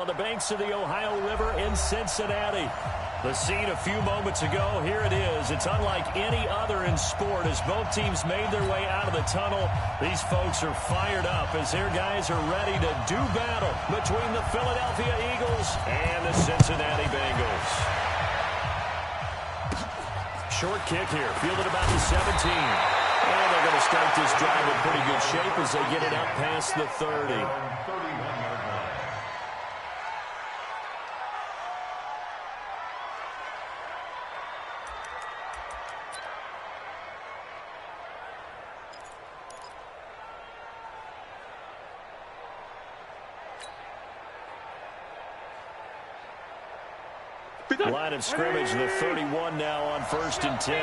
On the banks of the Ohio River in Cincinnati. The scene a few moments ago, here it is. It's unlike any other in sport as both teams made their way out of the tunnel. These folks are fired up as their guys are ready to do battle between the Philadelphia Eagles and the Cincinnati Bengals. Short kick here, fielded about the 17. And they're going to start this drive in pretty good shape as they get it out past the 30. Line of scrimmage, the 31 now on 1st and 10.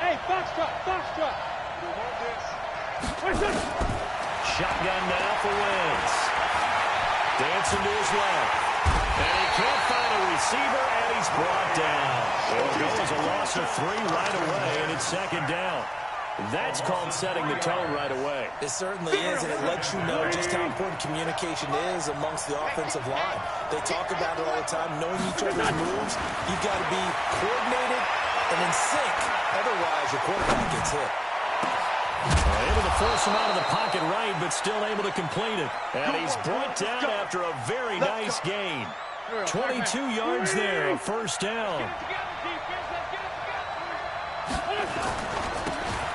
Hey, foxtrot. Shotgun now for Wentz. Dancing to his left. And he can't find a receiver, and he's brought down. It'll go as a loss of 3 right away, and it's 2nd down. That's called setting the tone right away. It certainly is, and it lets you know just how important communication is amongst the offensive line. They talk about it all the time, knowing each other's moves. You've got to be coordinated and in sync. Otherwise, your quarterback gets hit. Able to force him out of the pocket right, but still able to complete it. And he's brought down after a very nice gain. 22 yards there, a 1st down.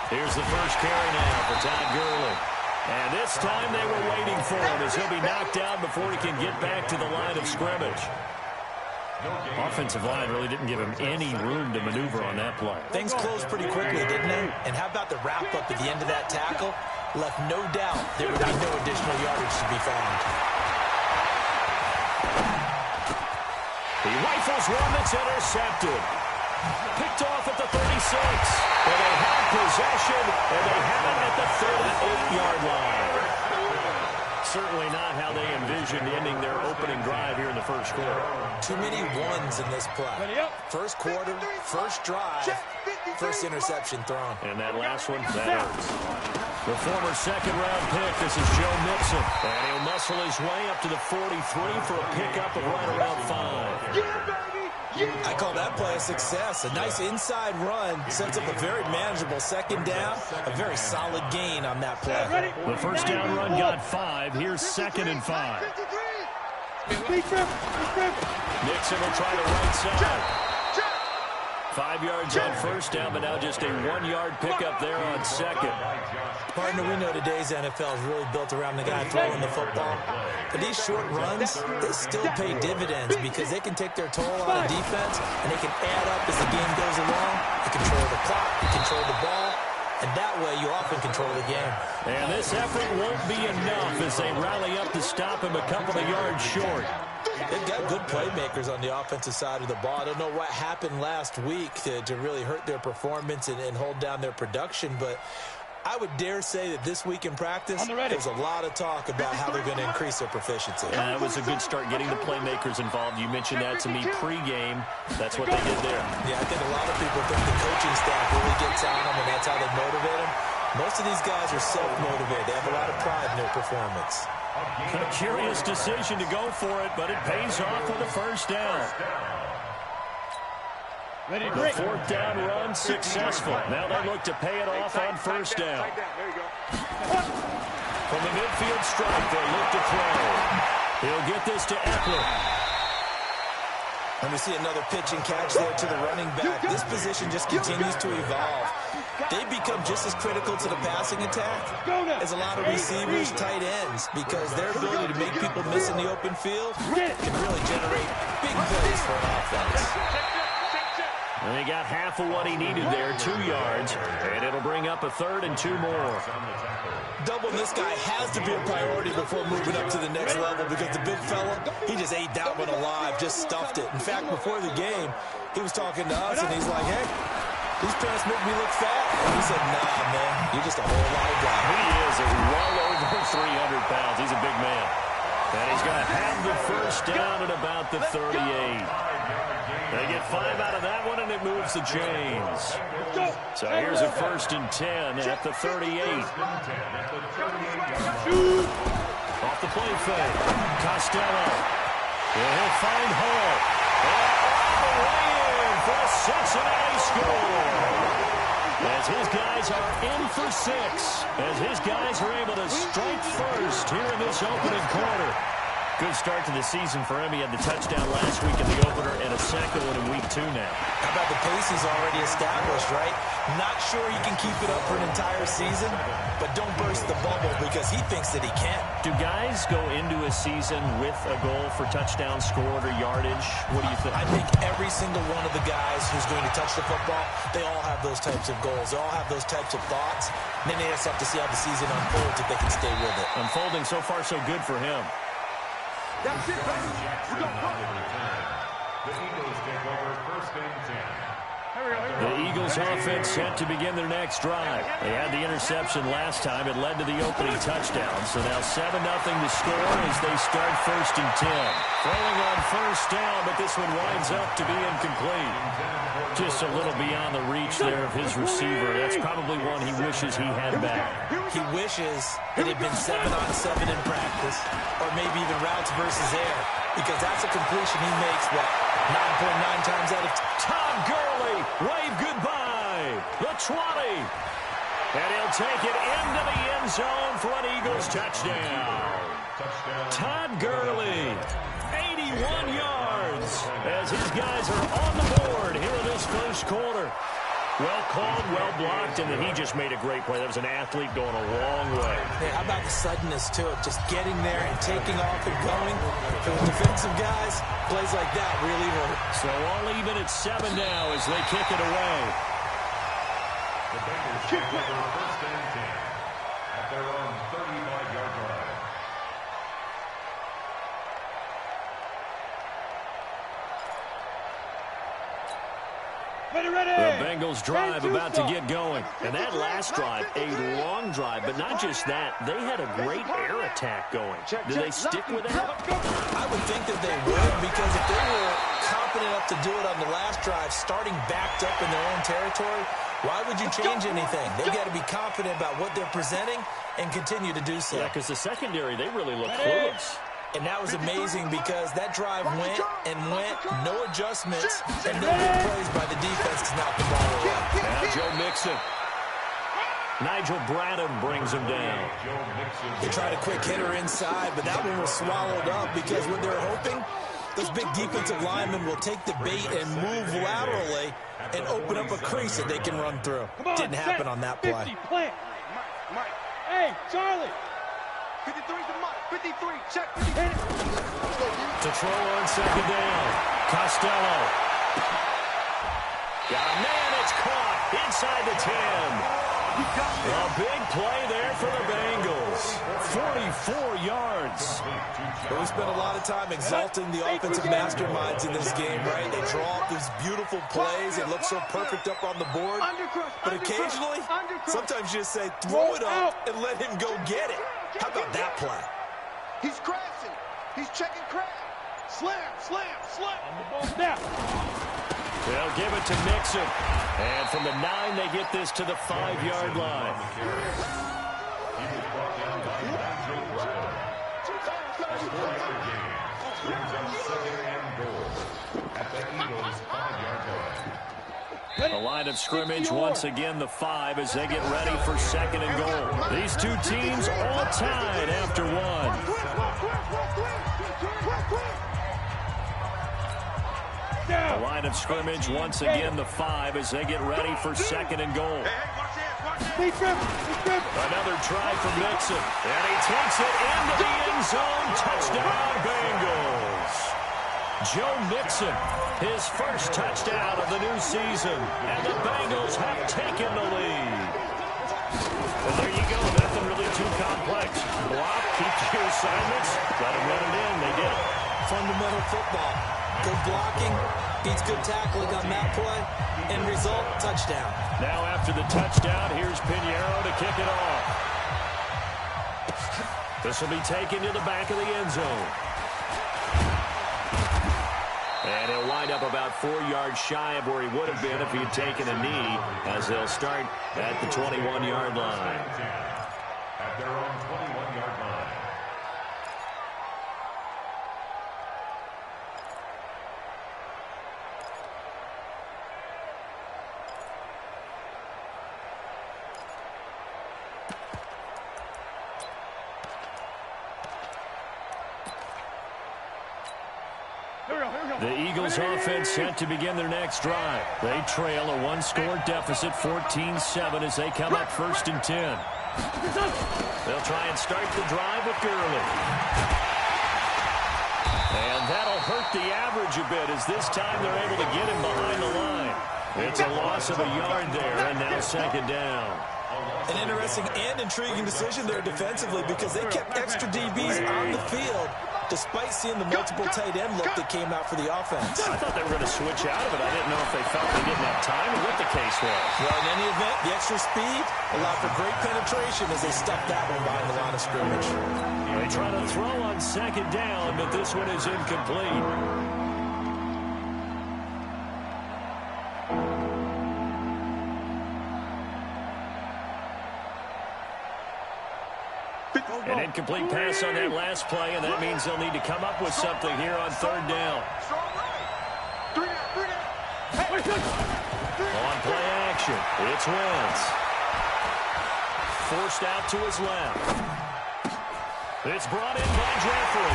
Here's the first carry now for Todd Gurley. And this time they were waiting for him as he'll be knocked out before he can get back to the line of scrimmage. Offensive line really didn't give him any room to maneuver on that play. Things closed pretty quickly, didn't they? And how about the wrap-up at the end of that tackle? Left no doubt there would be no additional yardage to be found. He rifles one that's intercepted. Picked off at the 36. And they have possession, and they have it at the 38-yard line. Certainly not how they envisioned ending their opening drive here in the first quarter. Too many ones in this play. First quarter, first drive, first interception thrown. And that last one, that hurts. The former second-round pick, this is Joe Mixon. And he'll muscle his way up to the 43 for a pickup of right around 5. I call that play a success. A nice inside run sets up a very manageable 2nd down. A very solid gain on that play. The first down run got 5. Here's 2nd and 5. Nixon will try the right side. 5 yards on 1st down, but now just a 1-yard pickup there on 2nd. Partner, we know today's NFL is really built around the guy throwing the football. But these short runs, they still pay dividends because they can take their toll on a defense, and they can add up as the game goes along. You control the clock, you control the ball, and that way you often control the game. And this effort won't be enough as they rally up to stop him a couple of yards short. They've got good playmakers on the offensive side of the ball. I don't know what happened last week to really hurt their performance and hold down their production, but I would dare say that this week in practice, there's a lot of talk about how they're going to increase their proficiency. Yeah, that was a good start getting the playmakers involved. You mentioned that to me pregame. That's what they did there. Yeah, I think a lot of people think the coaching staff really gets on them, and that's how they motivate them. Most of these guys are self-motivated. They have a lot of pride in their performance. A curious decision to go for it, but it pays off with a 1st down. The 4th down run successful. Now they look to pay it off on 1st down. From the midfield stripe, they look to throw. He'll get this to Eckler. And we see another pitch and catch there to the running back. This position just continues to evolve. They become just as critical to the passing attack as a lot of receivers, tight ends, because their ability to make people miss in the open field can really generate big plays for an offense. And he got half of what he needed there, 2 yards, and it'll bring up a 3rd and 2 more. Doubling this guy has to be a priority before moving up to the next level because the big fella, he just ate that one alive, just stuffed it. In fact, before the game, he was talking to us, and he's like, hey, these pants make me look fat. And he said, nah, man, you're just a whole lot of guy. He is well over 300 pounds. He's a big man. And he's going to have the 1st down at about the 38. They get 5 out of that one, and it moves the chains. So here's a 1st and 10 at the 38. Off the play fake. Costello. He'll find Hall. And all the way in for a Cincinnati score. As his guys are in for 6. As his guys are able to strike first here in this opening quarter. Good start to the season for him. He had the touchdown last week in the opener and a second one in week 2 now. How about the pace he's already established, right? Not sure he can keep it up for an entire season, but don't burst the bubble because he thinks that he can. Do guys go into a season with a goal for touchdown scored or yardage? What do you think? I think every single one of the guys who's going to touch the football, they all have those types of goals. They all have those types of thoughts. And then they just have to see how the season unfolds if they can stay with it. Unfolding so far so good for him. That's it, baby. We're going to The Eagles take over 1st and 10. The Eagles offense set to begin their next drive. They had the interception last time. It led to the opening touchdown. So now 7-0 to score as they start 1st and 10. Throwing on 1st down, but this one winds up to be incomplete. Just a little beyond the reach there of his receiver. That's probably one he wishes he had back. He wishes it had been 7-on-7 in practice, or maybe even routes versus air, because that's a completion he makes, what, 9.9 times out of 10. Todd Gurley, wave goodbye. The 20. And he'll take it into the end zone for an Eagles touchdown. Todd Gurley, 81 yards, as his guys are on the board here in this 1st quarter. Well called, well blocked, and then he just made a great play. That was an athlete going a long way. Hey, how about the suddenness to it? Just getting there and taking off and going. For the defensive guys, plays like that really hurt. So all even at 7 now as they kick it away. The Bengals take over 1st and 10 at their own 35-yard line. The Bengals drive about to get going. And that last drive, a long drive, but not just that. They had a great air attack going. Do they stick with that? I would think that they would, because if they were confident enough to do it on the last drive, starting backed up in their own territory, why would you change anything? They've got to be confident about what they're presenting and continue to do so. Yeah, because the secondary, they really look clueless. And that was amazing because that drive went and went, no adjustments, and no good plays by the defense to knock the ball away. Now Joe Mixon. Nigel Bradham brings him down. They tried a quick hitter inside, but that one was swallowed up because what they're hoping, those big defensive linemen will take the bait and move laterally and open up a crease that they can run through. Didn't happen on that play. Mike. Hey, Charlie. 53's the Mike. 53, check. To throw on 2nd down. Costello. Got a man, it's caught inside the 10. A big play there for the Bengals. 44 yards. But we spent a lot of time exalting the offensive masterminds in this game, right? They draw up these beautiful plays. It looks so perfect up on the board. But occasionally, sometimes you just say, throw it up and let him go get it. How about that play? He's crashing. He's checking crash. Slam. On the ball now. They'll give it to Mixon. And from the 9, they get this to the 5-yard line. The line of scrimmage, once again, the 5 as they get ready for 2nd and goal. These two teams all tied after 1. The line of scrimmage, once again, the 5 as they get ready for 2nd and goal. Another try from Mixon, and he takes it into the end zone. Touchdown, Bengals. Joe Mixon, his first touchdown of the new season, and the Bengals have taken the lead. Well, there you go. Nothing really too complex. Block, keep your assignments, let them run it in. They did it. Fundamental football. Good blocking, beats good tackling on that play, and result, touchdown. Now after the touchdown, here's Pinheiro to kick it off. This will be taken to the back of the end zone. And he'll wind up about 4 yards shy of where he would have been if he had taken a knee, as they'll start at the 21-yard line. At their own 21-yard line. The Eagles offense set to begin their next drive. They trail a one-score deficit, 14-7, as they come up 1st and 10. They'll try and start the drive with Gurley. And that'll hurt the average a bit, as this time they're able to get him behind the line. It's a loss of a yard there, and now 2nd down. An interesting and intriguing decision there defensively, because they kept extra DBs on the field despite seeing the multiple tight end look that came out for the offense. I thought they were going to switch out of it. I didn't know if they felt they didn't have time or what the case was. Well, in any event, the extra speed allowed for great penetration as they stuffed that one behind the line of scrimmage. They try to throw on 2nd down, but this one is incomplete. An incomplete pass on that last play, and that means they'll need to come up with something here on 3rd down. On play action, it's Wentz. Forced out to his left. It's brought in by Jeffrey.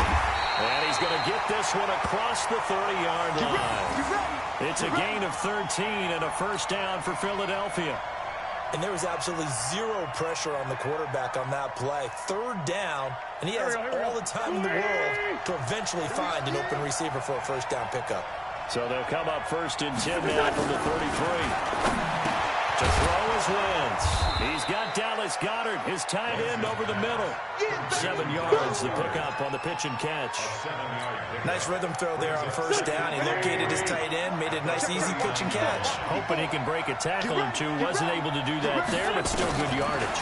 And he's going to get this one across the 30-yard line. It's a gain of 13 and a 1st down for Philadelphia. And there was absolutely zero pressure on the quarterback on that play. 3rd down, and he has all the time in the world to eventually find an open receiver for a 1st down pickup. So they'll come up 1st and 10 now from the 33. To throw is Wentz. He's got Dallas Goedert, his tight end, over the middle. 7 yards, the pickup on the pitch and catch. Nice rhythm throw there on 1st down. He located his tight end, made it a nice, easy pitch and catch. Hoping he can break a tackle or two. Wasn't able to do that there, but still good yardage.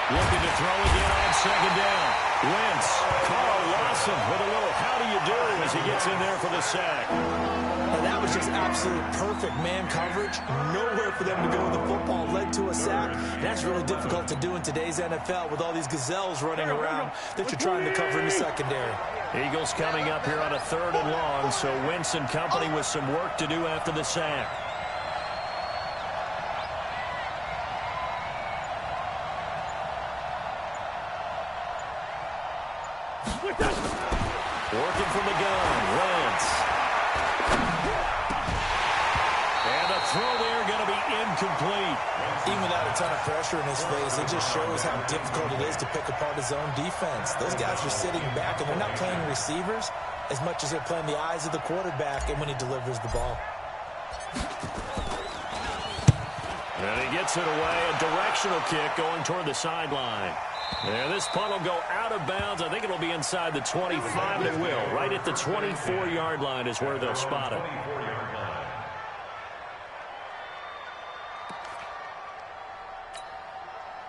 Looking to throw again on 2nd down. Wentz, Carl Lawson with a little how do you do as he gets in there for the sack. And that was just absolute perfect man coverage. Nowhere for them to go with the football. Led to a sack. And that's really difficult to do in today's NFL with all these gazelles running around that you're trying to cover in the secondary. Eagles coming up here on a 3rd and long, so Wentz and company with some work to do after the sack. Working from the gun, Wentz. And a throw there going to be incomplete. Even without a ton of pressure in his face, it just shows how difficult it is to pick apart his own defense. Those guys are sitting back, and they're not playing receivers as much as they're playing the eyes of the quarterback and when he delivers the ball. And he gets it away, a directional kick going toward the sideline. Yeah, this punt will go out of bounds. I think it'll be inside the 25. It will. Right at the 24-yard line is where they'll spot it.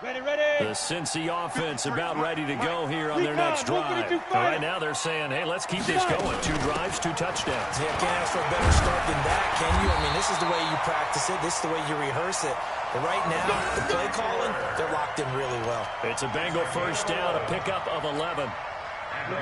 The Cincy offense about ready to go here on their next drive. Right now they're saying, hey, let's keep this going. 2 drives, 2 touchdowns. Yeah, can't ask for a better start than that, can you? I mean, this is the way you practice it. This is the way you rehearse it. But right now, the play calling, they're locked in really well. It's a Bengal 1st down, a pickup of 11.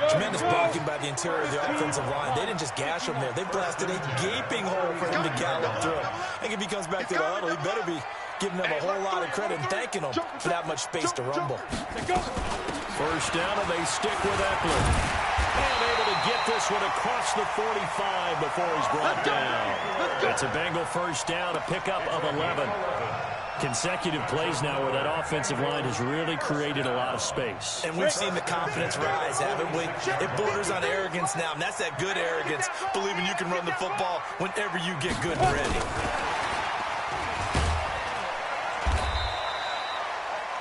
Tremendous blocking by the interior of the offensive line. They didn't just gash him there. They blasted a gaping hole for him to gallop through. I think if he comes back to the huddle, he better be giving them a whole lot of credit and thanking them for that much space to rumble. 1st down, and they stick with Eckler. And able to get this one across the 45 before he's brought down. It's a Bengal 1st down, a pickup of 11. Consecutive plays now where that offensive line has really created a lot of space. And we've seen the confidence rise, haven't we? It borders on arrogance now, and that's that good arrogance, believing you can run the football whenever you get good and ready.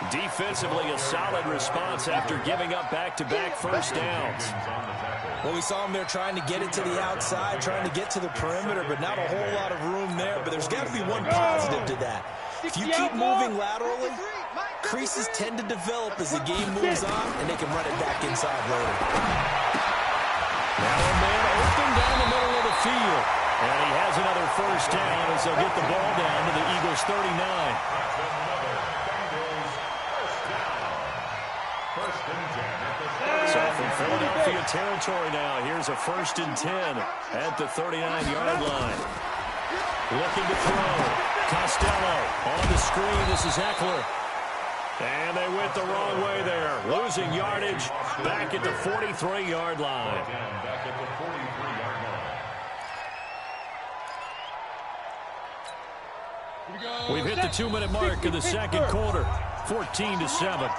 Defensively, a solid response after giving up back-to-back 1st downs. Well, we saw him there trying to get it to the outside, trying to get to the perimeter, but not a whole lot of room there. But there's got to be one positive to that. If you keep moving laterally, creases tend to develop as the game moves on, and they can run it back inside later. Now a man open down the middle of the field. And he has another first down as they'll get the ball down to the Eagles' 39. So from Philadelphia territory now, here's a 1st and 10 at the 39-yard line. Looking to throw. Costello on the screen. This is Eckler. And they went the wrong way there. Losing yardage back at the 43-yard line. We've hit the 2-minute mark of the second quarter. 14-7.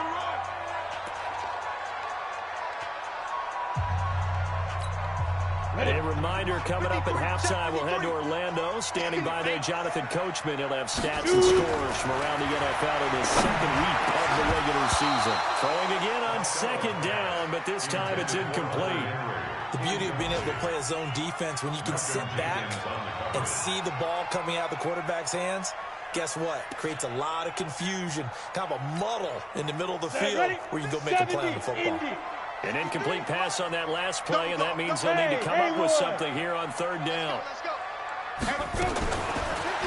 A reminder, coming up at halftime, we'll head to Orlando. Standing by there, Jonathan Coachman. He'll have stats and scores from around the NFL in his second week of the regular season. Throwing again on 2nd down, but this time it's incomplete. The beauty of being able to play a zone defense, when you can sit back and see the ball coming out of the quarterback's hands, guess what? Creates a lot of confusion, kind of a muddle in the middle of the field where you can go make a play on the football. An incomplete pass on that last play, and that means they'll need to come up with something here on 3rd down.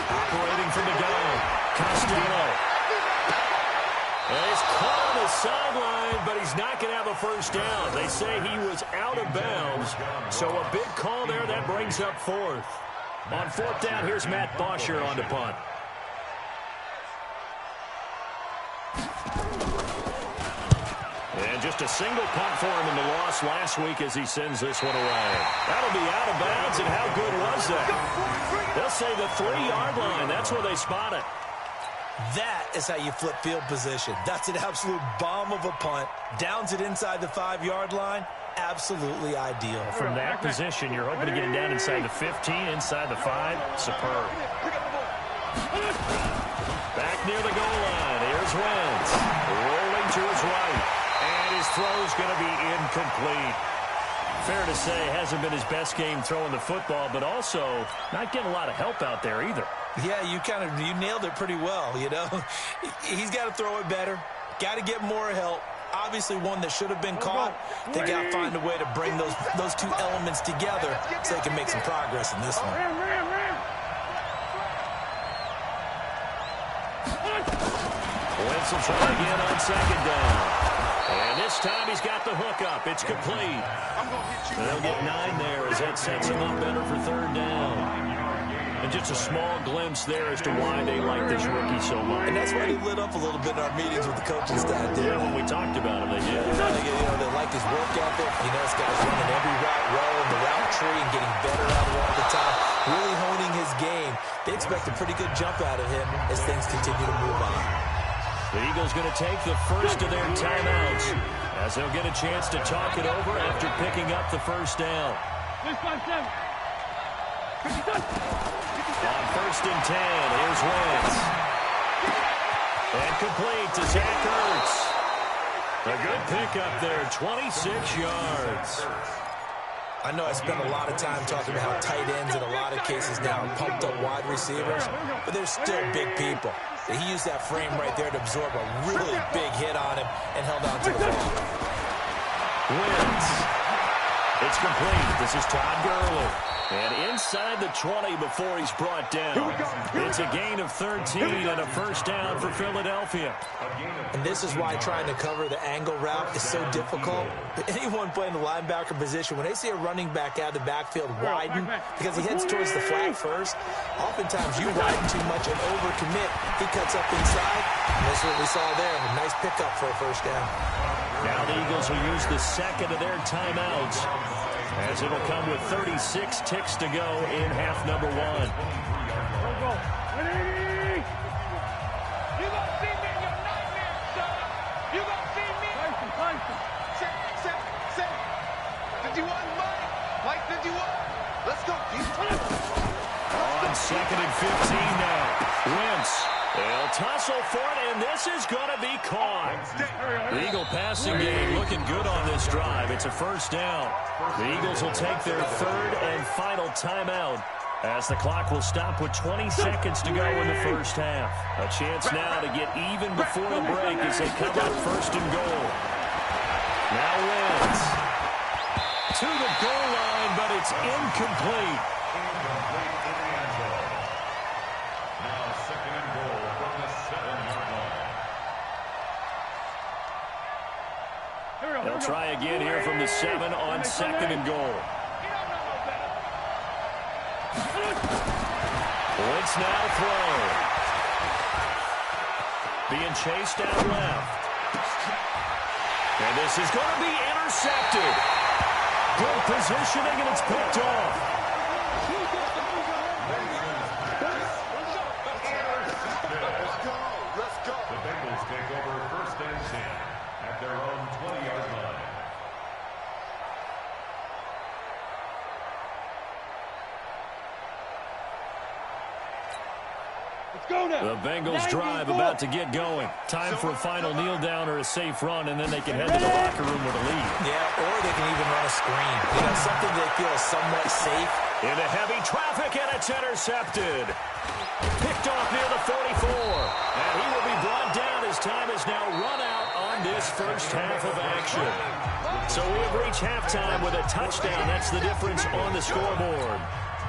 Operating from the gun, Costello. And he's caught on the sideline, but he's not going to have a first down. They say he was out of bounds, so a big call there. That brings up 4th. On 4th down, here's Matt Bosher on the punt. And just a single punt for him in the loss last week as he sends this one away. That'll be out of bounds, and how good was that? They'll say the 3-yard line. That's where they spot it. That is how you flip field position. That's an absolute bomb of a punt. Downs it inside the 5-yard line. Absolutely ideal. From that position, you're hoping to get it down inside the 15, inside the 5. Superb. Back near the goal line. Here's Wentz. Rolling to his right. And his throw's going to be incomplete. Fair to say, hasn't been his best game throwing the football, but also not getting a lot of help out there either. Yeah, you nailed it pretty well, you know. He's got to throw it better. Got to get more help. Obviously one that should have been caught. They got to find a way to bring those two elements together so they can make some progress in this one. Wentz will try again on 2nd down. And this time he's got the hook up. It's complete. They'll get 9 there as that sets him up better for 3rd down. And just a small glimpse there as to why they like this rookie so much. And that's why they lit up a little bit in our meetings with the coaching staff. Yeah, when we talked about him, they did. They like his work ethic. You know, this guy's running every route well in the route tree and getting better out of it all the time. Really honing his game. They expect a pretty good jump out of him as things continue to move on. The Eagles going to take the first of their timeouts as they'll get a chance to talk it over after picking up the first down. On 1st and 10, here's Wentz. And complete to Zach Ertz. A good pickup there, 26 yards. I know I spent a lot of time talking about how tight ends in a lot of cases now are pumped up wide receivers, but they're still big people. He used that frame right there to absorb a really big hit on him and held on to the ball. Wentz. It's complete. This is Todd Gurley. And inside the 20 before he's brought down. It's a gain of 13 and a first down for Philadelphia. And this is why trying to cover the angle route is so difficult. Anyone playing the linebacker position, when they see a running back out of the backfield widen, because he heads towards the flat first, oftentimes you widen too much and overcommit. He cuts up inside, and that's what we saw there. A nice pickup for a first down. Now the Eagles will use the second of their timeouts, as it'll come with 36 ticks to go in half number 1. You gonna see me in your nightmare, son. You gonna see me. Sit. 51, Mike 51. Let's go, On 2nd and 15 now. Wentz. They'll tussle for it, and this is going to be caught. The Eagle passing game looking good on this drive. It's a first down. The Eagles will take their 3rd and final timeout as the clock will stop with 20 seconds to go in the first half. A chance now to get even before the break as they come up 1st and goal. Now Wentz to the goal line, but it's incomplete. They'll try again here from the 7 on 2nd and goal. Wentz now to throw. Being chased out left. And this is going to be intercepted. Good positioning, and it's picked off. Let's go. The Bengals take over 1st and 10 at their own 20-yard line. The Bengals drive about to get going. Time for a final kneel down or a safe run, and then they can head to the locker room with a lead. Yeah, or they can even run a screen. You know, something they feel somewhat safe. Into heavy traffic, and it's intercepted. Picked off near the 44. And he will be brought down as time is now run out on this first half of action. So we have reached halftime with a touchdown. That's the difference on the scoreboard.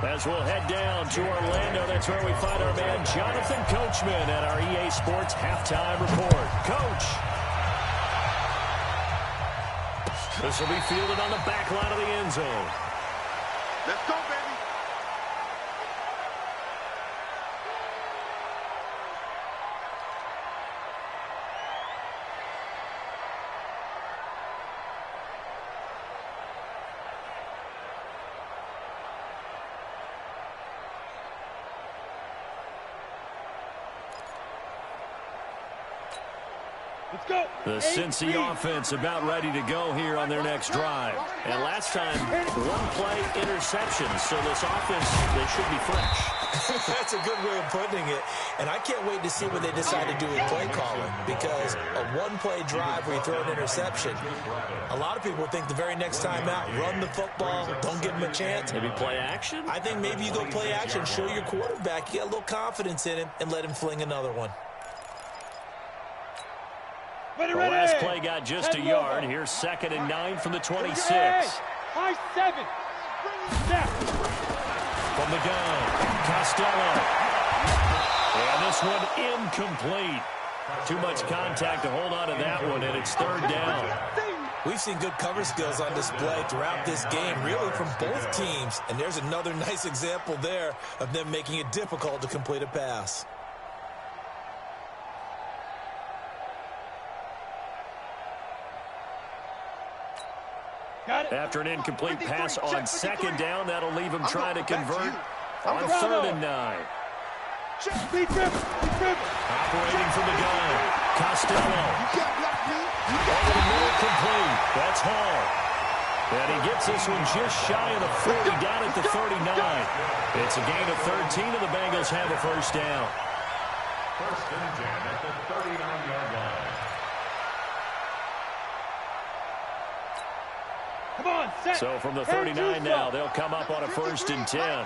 As we'll head down to Orlando, that's where we find our man Jonathan Coachman at our EA Sports Halftime Report. Coach. This will be fielded on the back line of the end zone. Let's go, baby. The Cincy offense about ready to go here on their next drive. And last time, one play interception. So this offense, they should be fresh. That's a good way of putting it. And I can't wait to see what they decide to do with play calling. Because a one-play drive where you throw an interception, a lot of people think the very next time out, run the football, don't give them a chance. Maybe play action? I think maybe you go play action, show your quarterback, you get a little confidence in him, and let him fling another one. The last play got just a yard. Here's 2nd and 9 from the 26. High 7. Snap. From the gun, Costello. And this one incomplete. Too much contact to hold on to that one, and it's 3rd down. We've seen good cover skills on display throughout this game, really from both teams. And there's another nice example there of them making it difficult to complete a pass. After an incomplete pass on 2nd down, that'll leave him trying to convert on 3rd and 9. Operating from the gun, Costello. Over the middle, complete. That's Hall. And he gets this one just shy of the 40, down at the 39. It's a gain of 13, and the Bengals have a 1st down. 1st and 10 at the 39-yard line. So from the 39 now, they'll come up on a 1st and 10.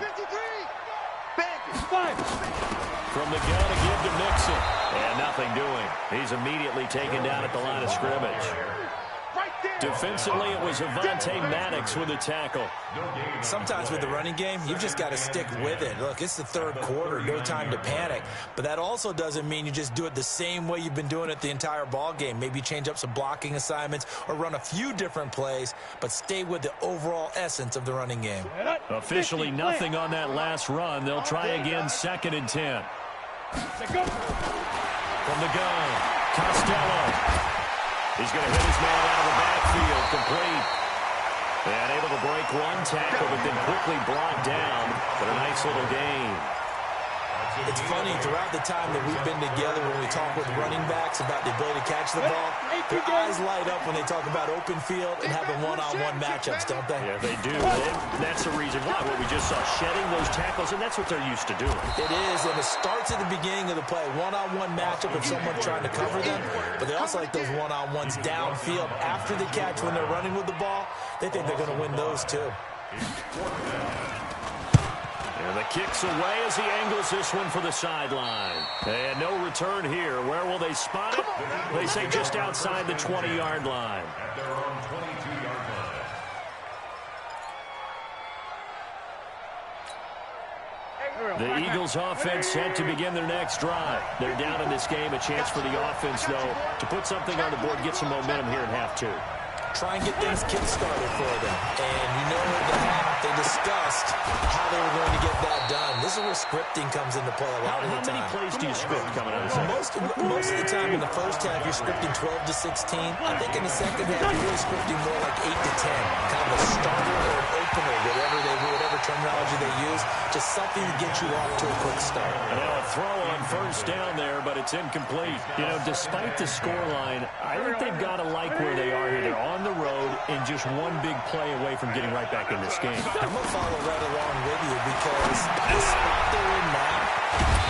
From the gun, a give to Mixon. And nothing doing. He's immediately taken down at the line of scrimmage. Defensively, it was Avonte Maddox with a tackle. Sometimes with the running game, you've just got to stick with it. Look, it's the 3rd quarter, no time to panic. But that also doesn't mean you just do it the same way you've been doing it the entire ball game. Maybe change up some blocking assignments or run a few different plays, but stay with the overall essence of the running game. Officially nothing on that last run. They'll try again, 2nd and 10. From the gun, Costello. He's going to hit his man out of the backfield, complete. And able to break one tackle, but then quickly brought down. But a nice little gain. It's funny, throughout the time that we've been together, when we talk with running backs about the ability to catch the ball, their eyes light up when they talk about open field and having one-on-one matchups, don't they? Yeah, they do. And that's the reason why. What we just saw, shedding those tackles, and that's what they're used to doing. It is, and it starts at the beginning of the play. One-on-one matchup of someone trying to cover them, but they also like those one-on-ones downfield after the catch when they're running with the ball. They think they're going to win those, too. And the kick's away as he angles this one for the sideline. And no return here. Where will they spot it? They say just outside the 20-yard line. At their own 22-yard line. The Eagles offense set to begin their next drive. They're down in this game. A chance for the offense, though, to put something on the board, get some momentum here in half 2. try and get things kick-started for them. And you know in the half, they discussed how they were going to get that done. This is where scripting comes into play a lot of the time. How many plays do you script coming out of this? Most of the time in the first half, you're scripting 12 to 16. I think in the second half, you're really scripting more like 8 to 10. Kind of a starter or an opener, whatever terminology they use. Just something to get you off to a quick start. And now a throw on first down there, but it's incomplete. You know, despite the scoreline, I think they've got to like where they are here. They're on the road and just one big play away from getting right back in this game. I'm going to follow right along with you because the spot they're in now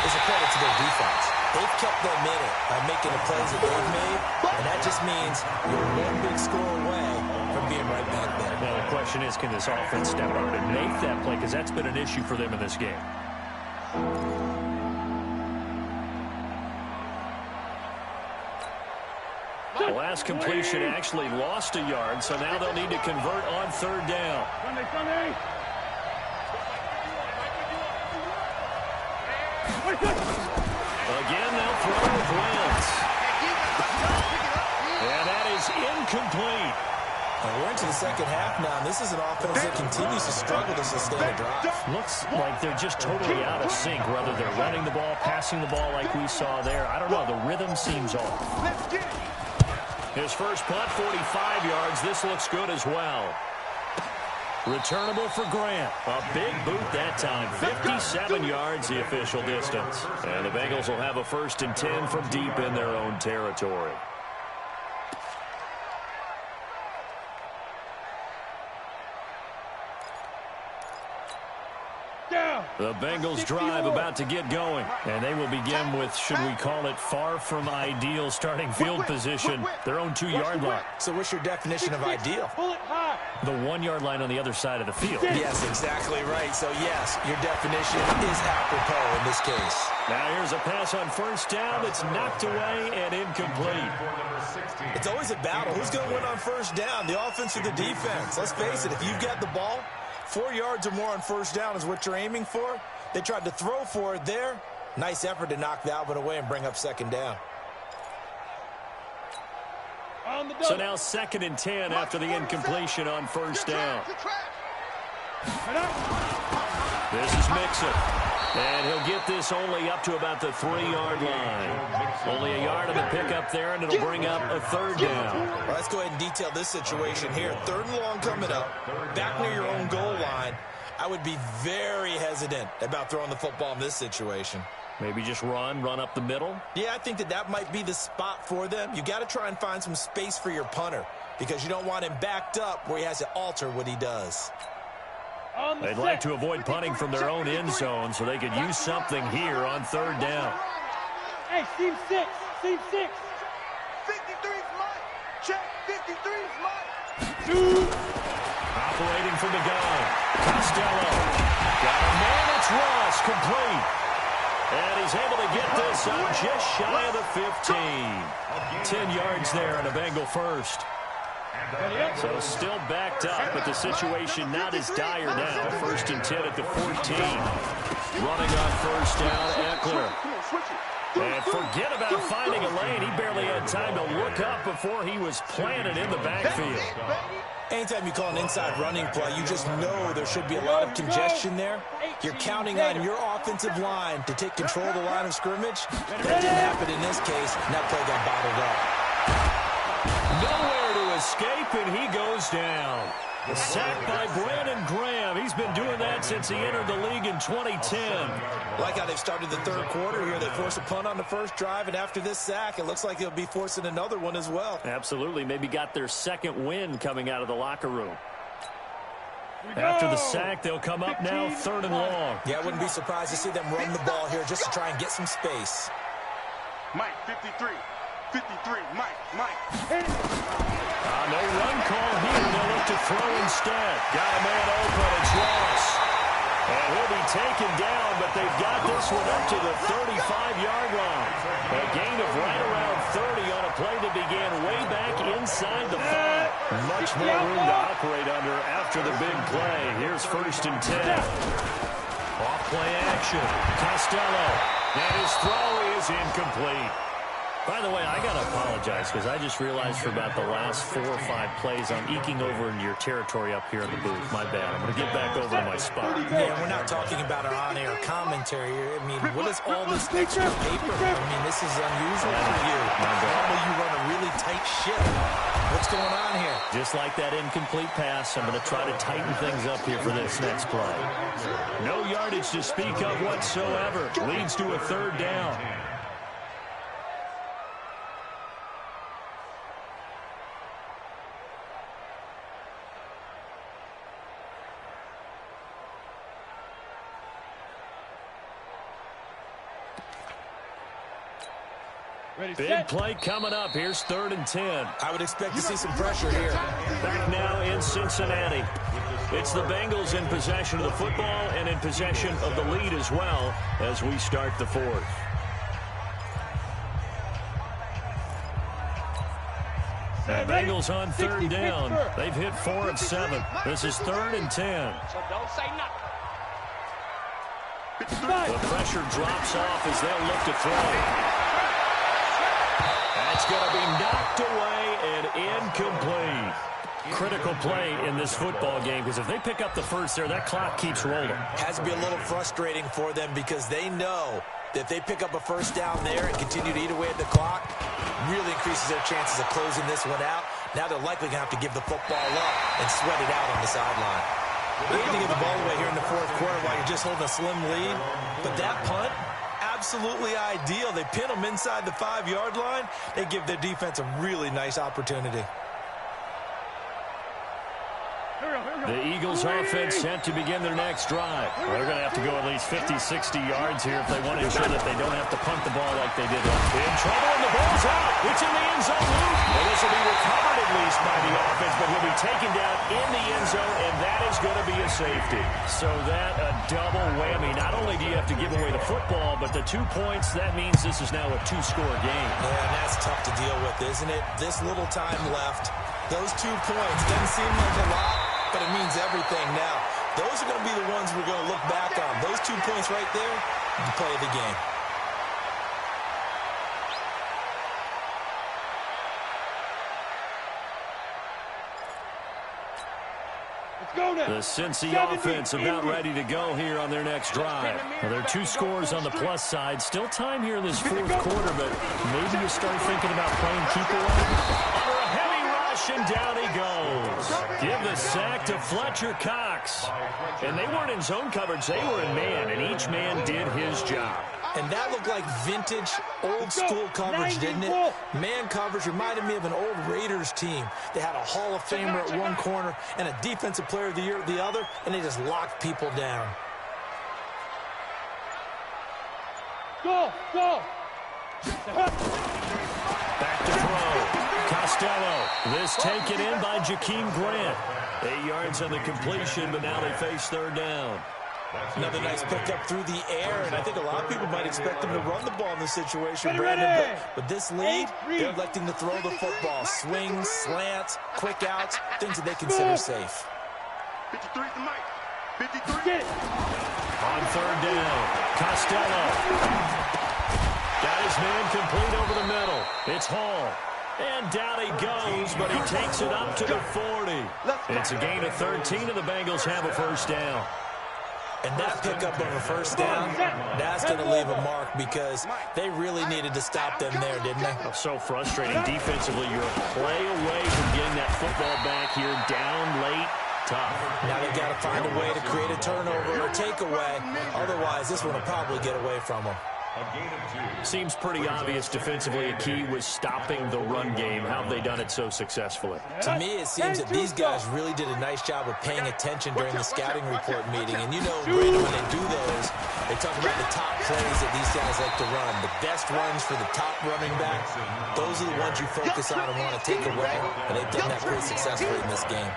is a credit to their defense. They've kept them in it by making the plays that they've made, and that just means you're one big score away from being right back there. Now the question is, can this offense step up and make that play? Because that's been an issue for them in this game. The last completion actually lost a yard, so now they'll need to convert on third down. Again, they'll throw with Wentz. And that is incomplete. We're into the second half now, and this is an offense that continues to struggle to sustain a drive. Looks like they're just totally out of sync, whether they're running the ball, passing the ball like we saw there. I don't know. The rhythm seems off. His first punt, 45 yards. This looks good as well. Returnable for Grant. A big boot that time. 57 yards, the official distance. And the Bengals will have a 1st and 10 from deep in their own territory. The Bengals drive about to get going, and they will begin with, should we call it, far from ideal starting field position, their own 2-yard line. So what's your definition of ideal? The 1-yard line on the other side of the field. Yes, exactly right. So yes, your definition is apropos in this case. Now here's a pass on first down that's knocked away and incomplete. It's always a battle. Who's going to win on first down, the offense or the defense? Let's face it, if you've got the ball, 4 yards or more on first down is what you're aiming for. They tried to throw for it there. Nice effort to knock that one away and bring up second down. So now 2nd and 10 after the incompletion on first down. This is Mixon. And he'll get this only up to about the 3-yard line. Only a yard on the pickup there, and it'll bring up a 3rd down. Well, let's go ahead and detail this situation here. 3rd and long coming up, back near your own goal line. I would be very hesitant about throwing the football in this situation. Maybe just run up the middle? Yeah, I think that might be the spot for them. You got to try and find some space for your punter because you don't want him backed up where he has to alter what he does. They'd like to avoid punting from their own end zone so they could use something here on 3rd down. Hey, seam 6. 53's mine. Check, 53's mine. Operating from the gun. Costello. Got a man, it's Ross, complete. And he's able to get this up just shy of the 15. 10 yards there and a Bengal first. So still backed up, but the situation not as dire now. 1st and 10 at the 14. Running on first down, Eckler. And forget about finding a lane. He barely had time to look up before he was planted in the backfield. Anytime you call an inside running play, you just know there should be a lot of congestion there. You're counting on your offensive line to take control of the line of scrimmage. That didn't happen in this case, and that play got bottled up. Nowhere to escape, and he goes down. A sack by Brandon Graham. He's been doing that since he entered the league in 2010. Like how they've started the 3rd quarter here. They force a punt on the first drive, and after this sack, it looks like they'll be forcing another one as well. Absolutely. Maybe got their 2nd win coming out of the locker room. After the sack, they'll come up now 3rd and long. Yeah, I wouldn't be surprised to see them run the ball here just to try and get some space. Mike, 53. 53, Mike. No run call here. They'll look to throw instead. Got a man open. It's Ross. And he'll be taken down, but they've got this one up to the 35-yard line. A gain of right around 30 on a play that began way back inside the 5. Much more room to operate under after the big play. Here's 1st and 10. Off play action. Costello. And his throw is incomplete. By the way, I got to apologize because I just realized for about the last 4 or 5 plays, I'm eking over into your territory up here in the booth. My bad. I'm going to get back over to my spot. Yeah, we're not talking about our on-air commentary. I mean, what is all this extra paper? I mean, this is unusual for you. Normally you run a really tight ship. What's going on here? Just like that incomplete pass, I'm going to try to tighten things up here for this next play. No yardage to speak of whatsoever. Leads to a 3rd down. Big play coming up. Here's 3rd and 10. I would expect to see some pressure here. Back now in Cincinnati. It's the Bengals in possession of the football and in possession of the lead as well as we start the 4th. The Bengals on 3rd down. They've hit 4 of 7. This is 3rd and 10. So don't say nothing. The pressure drops off as they'll look to throw. That's going to be knocked away and incomplete. Critical play in this football game because if they pick up the first there, that clock keeps rolling. Has to be a little frustrating for them because they know that if they pick up a first down there and continue to eat away at the clock, really increases their chances of closing this one out. Now they're likely going to have to give the football up and sweat it out on the sideline. They need to give the ball away here in the 4th quarter while you're just holding a slim lead. But that punt, absolutely ideal. They pin them inside the 5-yard line. They give their defense a really nice opportunity. The Eagles offense set to begin their next drive. Well, they're going to have to go at least 50, 60 yards here if they want to ensure that they don't have to punt the ball like they did. In trouble, and the ball's out. It's in the end zone loop. Well, this will be recovered at least by the offense, but he'll be taken down in the end zone, and that is going to be a safety. So that a double whammy. Not only do you have to give away the football, but the 2 points, that means this is now a 2-score game. Yeah, and that's tough to deal with, isn't it? This little time left. Those 2 points doesn't seem like a lot, but it means everything now. Those are going to be the ones we're going to look back on. Those 2 points right there, the play of the game. The Cincy offense about ready to go here on their next drive. Well, there are 2 scores on the plus side. Still time here in this 4th quarter, but maybe you start thinking about playing keep away. Under a heavy rush, and down he goes. Give the sack to Fletcher Cox. And they weren't in zone coverage. They were in man, and each man did his job. And that looked like vintage, old-school coverage, didn't it? Man coverage reminded me of an old Raiders team. They had a Hall of Famer at one corner and a Defensive Player of the Year at the other, and they just locked people down. Go! Back to throw. Costello. This taken in by Jakeem Grant. 8 yards on the completion, but now they face 3rd down. Another nice pickup through the air, and I think a lot of people might expect them to run the ball in this situation, Brandon. But this lead, they're electing to throw the football. Swings, slants, quick outs, things that they consider safe. 53's the mic. 53. Get it. On 3rd down, Costello. Got his man complete over the middle. It's Hall. And down he goes, but he takes it up to the 40. It's a gain of 13, and the Bengals have a first down. And that pickup of a first down, that's going to leave a mark because they really needed to stop them there, didn't they? So frustrating defensively. You're a play away from getting that football back here, down late. Tough. Now they've got to find a way to create a turnover or takeaway. Otherwise, this one will probably get away from them. Seems pretty obvious defensively a key was stopping the run game. How have they done it so successfully? To me, it seems that these guys really did a nice job of paying attention during the scouting report meeting. And you know, Brandon, when they do those, they talk about the top plays that these guys like to run. The best runs for the top running back. Those are the ones you focus on and want to take away. And they've done that pretty successfully in this game.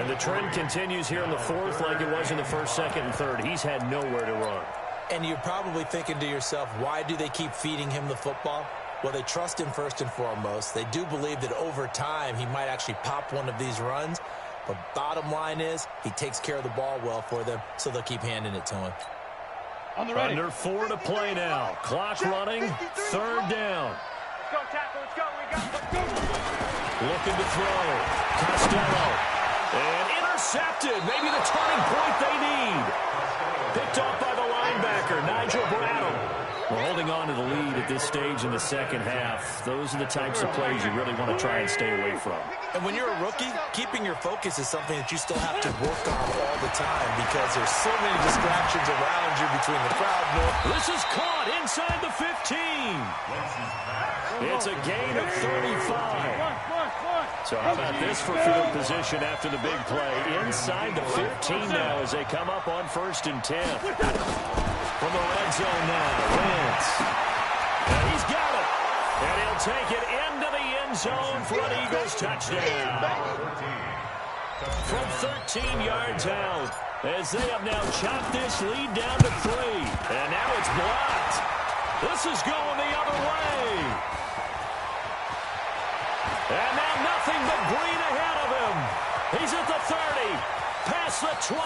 And the trend continues here in the 4th like it was in the 1st, 2nd, and 3rd. He's had nowhere to run. And you're probably thinking to yourself, why do they keep feeding him the football? Well, they trust him first and foremost. They do believe that over time he might actually pop one of these runs. But bottom line is he takes care of the ball well for them, so they'll keep handing it to him. Under 4 to play now. Clock running. 3rd down. Let's go, tackle. Let's go. Let's go. Looking to throw. Costello. And intercepted. Maybe the turning point they need. Picked off by the linebacker, Nigel Bradham. We're holding on to the lead at this stage in the second half. Those are the types of plays you really want to try and stay away from. And when you're a rookie, keeping your focus is something that you still have to work on all the time because there's so many distractions around you between the crowd. This is caught inside the 15. It's a gain of 35. So how about this for field position after the big play? Inside the 15 now as they come up on 1st and 10. From the red zone now, Wentz. And he's got it. And he'll take it into the end zone for an Eagles touchdown. From 13 yards out, as they have now chopped this lead down to 3. And now it's blocked. This is going the other way. And now nothing but green ahead of him. He's at the 30, past the 20,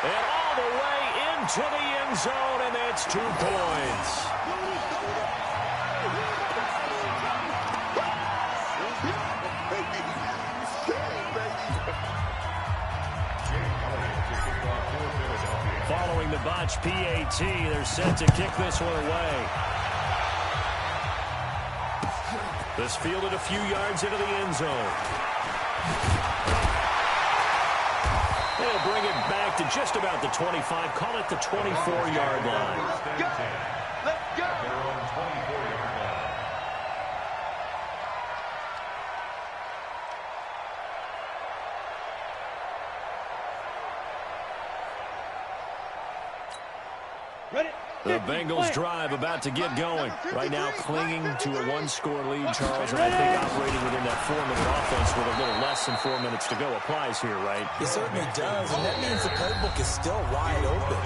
and all the way into the end zone, and that's 2 points. Following the botch PAT, they're set to kick this one away. This fielded a few yards into the end zone. They'll bring it back to just about the 25, call it the 24-yard line. Let's go. The Bengals drive about to get going. Right now clinging to a 1-score lead, Charles, and I think operating within that 4-minute offense with a little less than 4 minutes to go applies here, right? It certainly does, and that means the playbook is still wide open.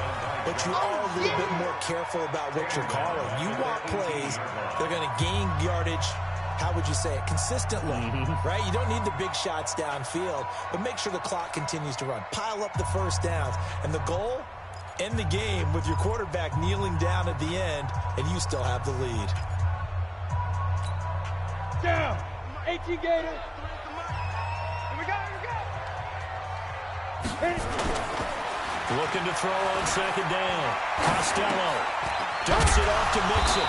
But you are a little bit more careful about what you're calling. You want plays that are going to gain yardage, how would you say it, consistently, right? You don't need the big shots downfield, but make sure the clock continues to run. Pile up the first downs, and the goal, end the game with your quarterback kneeling down at the end, and you still have the lead. Down. 18 Gator. Here we go. Looking to throw on 2nd down. Costello dumps it off to Mixon.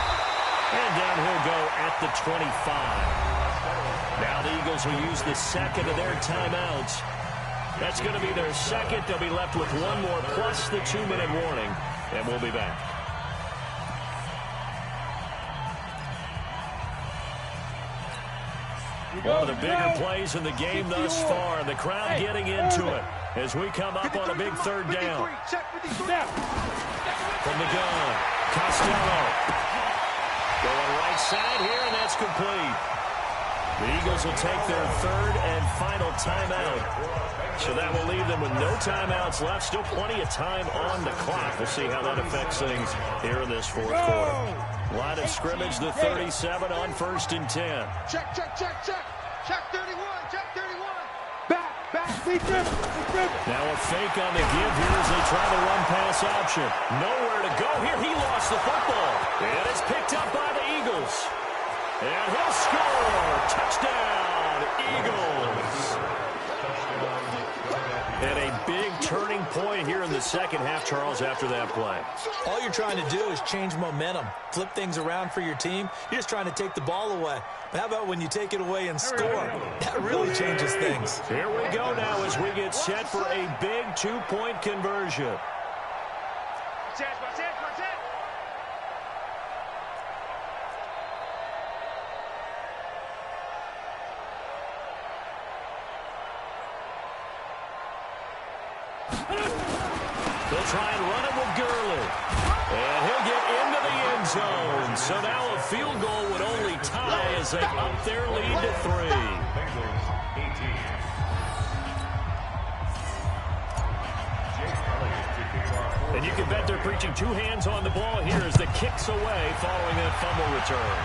And down he'll go at the 25. Now the Eagles will use the second of their timeouts. That's going to be their second. They'll be left with 1 more plus the 2-minute warning. And we'll be back. One of the bigger plays in the game thus far, and the crowd getting into it as we come up on a big 3rd down. From the gun, Costello. Going right side here, and that's complete. The Eagles will take their 3rd and final timeout. So that will leave them with no timeouts left. Still plenty of time on the clock. We'll see how that affects things here in this 4th quarter. Line of scrimmage, the 37 on 1st and 10. Check. Check 31. Check 31. Back. Now a fake on the give here as they try the run-pass option. Nowhere to go here. He lost the football. And it's picked up by the Eagles. And he'll score. Touchdown, Eagles. And a big turning point here in the second half, Charles, after that play. All you're trying to do is change momentum, flip things around for your team. You're just trying to take the ball away. But how about when you take it away and score? That really changes things. Here we go now as we get set for a big 2-point conversion. They'll try and run it with Gurley. And he'll get into the end zone. So now a field goal would only tie as they up their lead to 3. And you can bet they're preaching 2 hands on the ball here as the kick's away following that fumble return.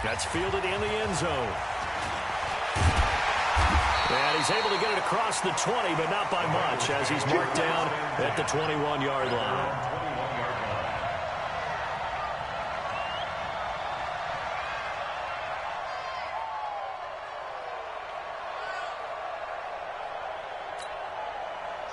That's fielded in the end zone. And he's able to get it across the 20, but not by much, as he's marked down at the 21-yard line.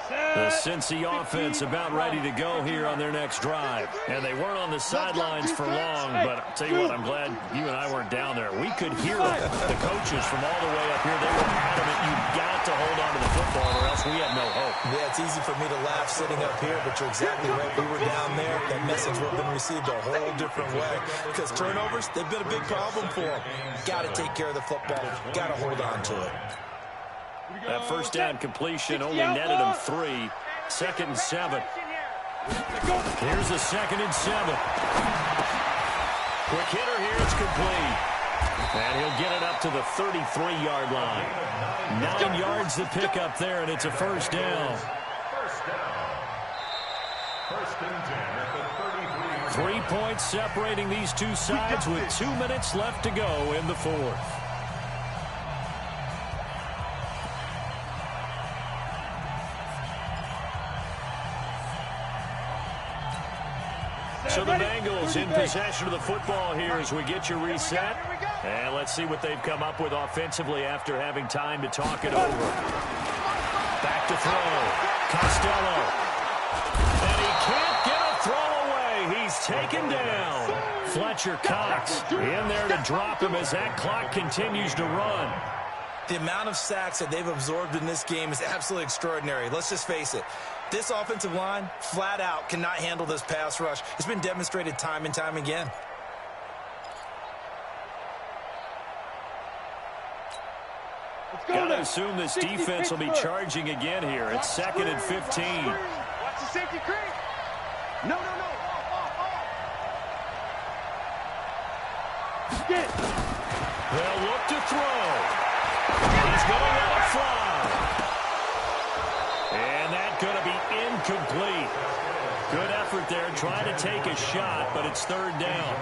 The Cincy offense about ready to go here on their next drive. And they weren't on the sidelines for long, but I'll tell you what, I'm glad you and I weren't down there. We could hear the coaches from all the way up here. They were adamant, you've got to hold on to the football or else we have no hope. Yeah, it's easy for me to laugh sitting up here, but you're exactly right. We were down there. That message would have been received a whole different way. Because turnovers, they've been a big problem for them. Got to take care of the football. Got to hold on to it. That first down completion only netted him 3. 2nd and 7. Here's a 2nd and 7. Quick hitter here. It's complete. And he'll get it up to the 33-yard line. 9 yards to pick up there, and it's a first down. First and 10 at the 33. 3 points separating these two sides with 2 minutes left to go in the fourth. So the Bengals in possession of the football here as we get you reset. And let's see what they've come up with offensively after having time to talk it over. Back to throw. Costello. And he can't get a throw away. He's taken down. Fletcher Cox in there to drop him as that clock continues to run. The amount of sacks that they've absorbed in this game is absolutely extraordinary. Let's just face it. This offensive line, flat out, cannot handle this pass rush. It's been demonstrated time and time again. Got to assume this defense will be charging again here. It's 2nd and 15. Watch the safety creep. No. They'll look to throw. He's going to let it fly. And that's going to be incomplete. Good effort there, trying to take a shot, but it's 3rd down.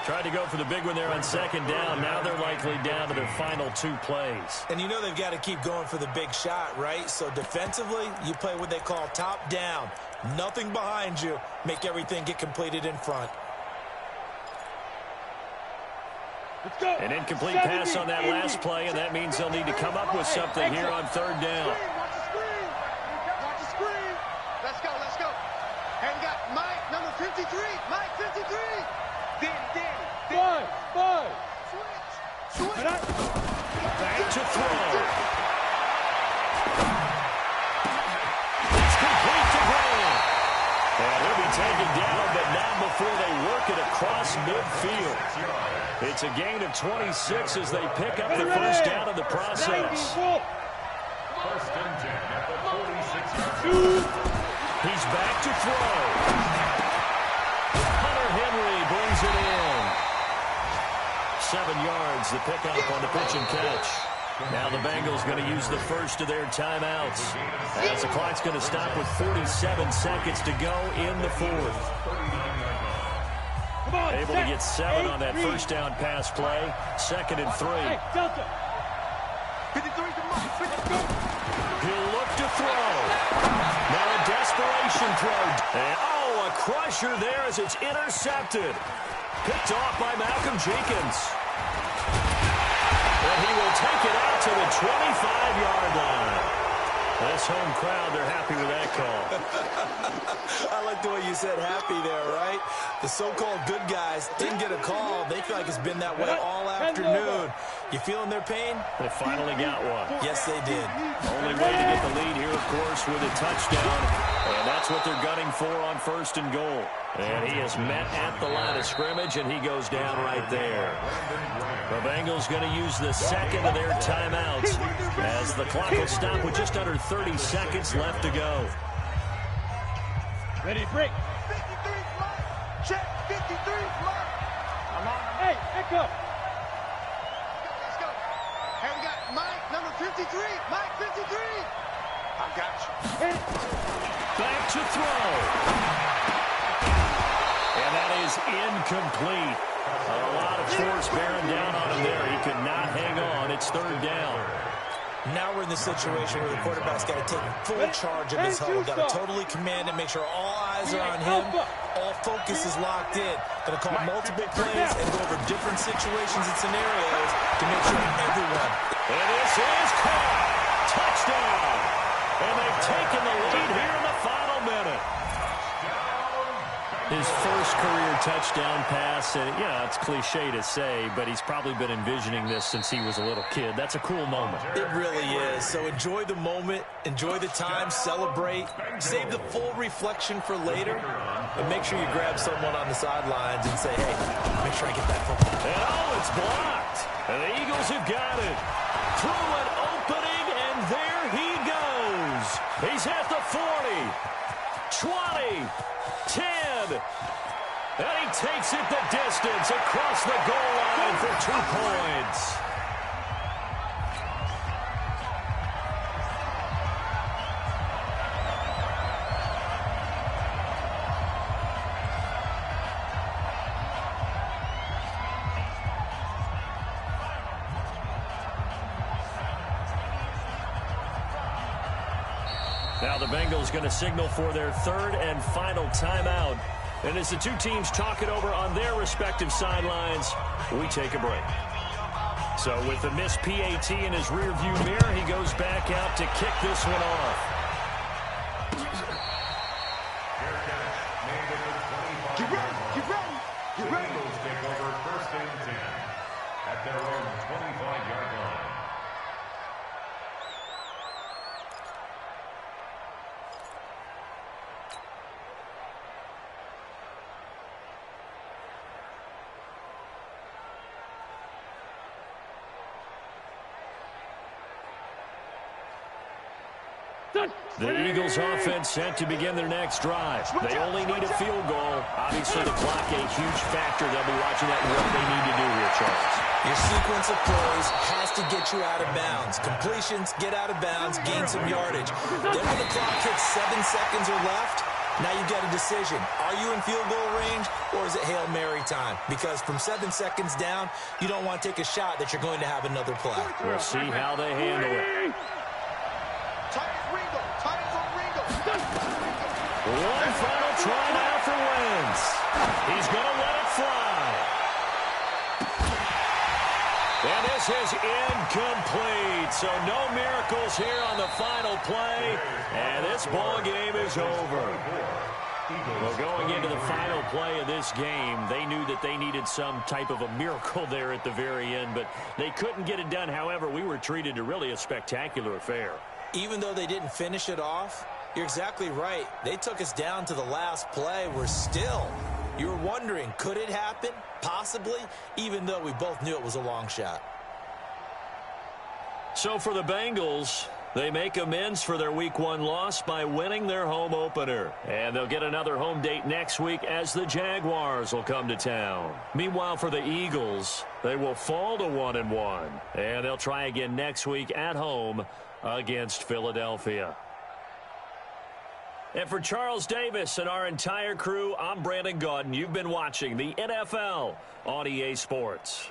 Tried to go for the big one there on 2nd down. Now they're likely down to their final 2 plays. And you know they've got to keep going for the big shot, right? So defensively, you play what they call top down. Nothing behind you. Make everything get completed in front. An incomplete pass on that last play, and that means they'll need to come up with something here on 3rd down. Watch the screen. Let's go. And we got Mike, number 53. Mike, 53. Danny. Five. Switch. Back to throw. It's complete to Brown. And he'll be taken down, but not before they work it across midfield. It's a gain of 26 as they pick up the first down in the process. First and 10 at the 46. He's back to throw. Hunter Henry brings it in. 7 yards, the pickup on the pitch and catch. Now the Bengals going to use the first of their timeouts as the clock's going to stop with 47 seconds to go in the fourth. Able to get 7 on that first down pass play. 2nd and 3. He'll look to throw. Now a desperation throw. And, a crusher there as it's intercepted. Picked off by Malcolm Jenkins. And he will take it out to the 25-yard line. This home crowd, they're happy with that call. I like the way you said happy there, right? The so-called good guys didn't get a call. They feel like it's been that way all afternoon. You feeling their pain? They finally got one. Yes, they did. Only way to get the lead here, of course, with a touchdown. And that's what they're gunning for on 1st and goal. And he is met at the line of scrimmage, and he goes down right there. The Bengals going to use the second of their timeouts as the clock will stop with just under 30 seconds left to go. Ready, break. 53, Mike. Check, 53, Mike. Hey, echo. Let's go. And we got Mike, number 53. Mike, 53. I got you. Back to throw. And that is incomplete. A lot of force bearing down on him there. He could not hang on. It's 3rd down. Now we're in the situation where the quarterback's got to take full charge of his huddle. Got to totally command and make sure all eyes are on him. All focus is locked in. Going to call multiple plays and go over different situations and scenarios to make sure everyone. And this is caught. Touchdown. And they've taken the lead here in the final minute. His first career touchdown pass, and yeah, it's cliche to say, but he's probably been envisioning this since he was a little kid. That's a cool moment. It really is. So enjoy the moment, enjoy the time, celebrate, save the full reflection for later, but make sure you grab someone on the sidelines and say, hey, make sure I get that football. And oh, it's blocked. And the Eagles have got it. Through an opening, and there he goes. He's at the 40, 20, 10, and he takes it the distance across the goal line for 2 points. Now the Bengals going to signal for their third and final timeout. And as the two teams talk it over on their respective sidelines, we take a break. So with the missed PAT in his rearview mirror, he goes back out to kick this one off. Get ready. The Bengals take over first and 10 at their own 25-yard line. The Eagles offense set to begin their next drive. They only need a field goal. Obviously, the clock a huge factor. They'll be watching that and what they need to do here, Charles. Your sequence of plays has to get you out of bounds. Completions, get out of bounds, gain some yardage. Then when the clock hits 7 seconds or left, now you've got a decision. Are you in field goal range, or is it Hail Mary time? Because from 7 seconds down, you don't want to take a shot that you're going to have another play. We'll see how they handle it. One final try now for Wentz. He's going to let it fly. And this is incomplete. So no miracles here on the final play. And this ball game is over. Well, going into the final play of this game, they knew that they needed some type of a miracle there at the very end, but they couldn't get it done. However, we were treated to really a spectacular affair. Even though they didn't finish it off, you're exactly right. They took us down to the last play. We're still, you were wondering, could it happen? Possibly, even though we both knew it was a long shot. So for the Bengals, they make amends for their Week 1 loss by winning their home opener. And they'll get another home date next week as the Jaguars will come to town. Meanwhile, for the Eagles, they will fall to 1-1. And they'll try again next week at home against Philadelphia. And for Charles Davis and our entire crew, I'm Brandon Gaudin. You've been watching the NFL on EA Sports.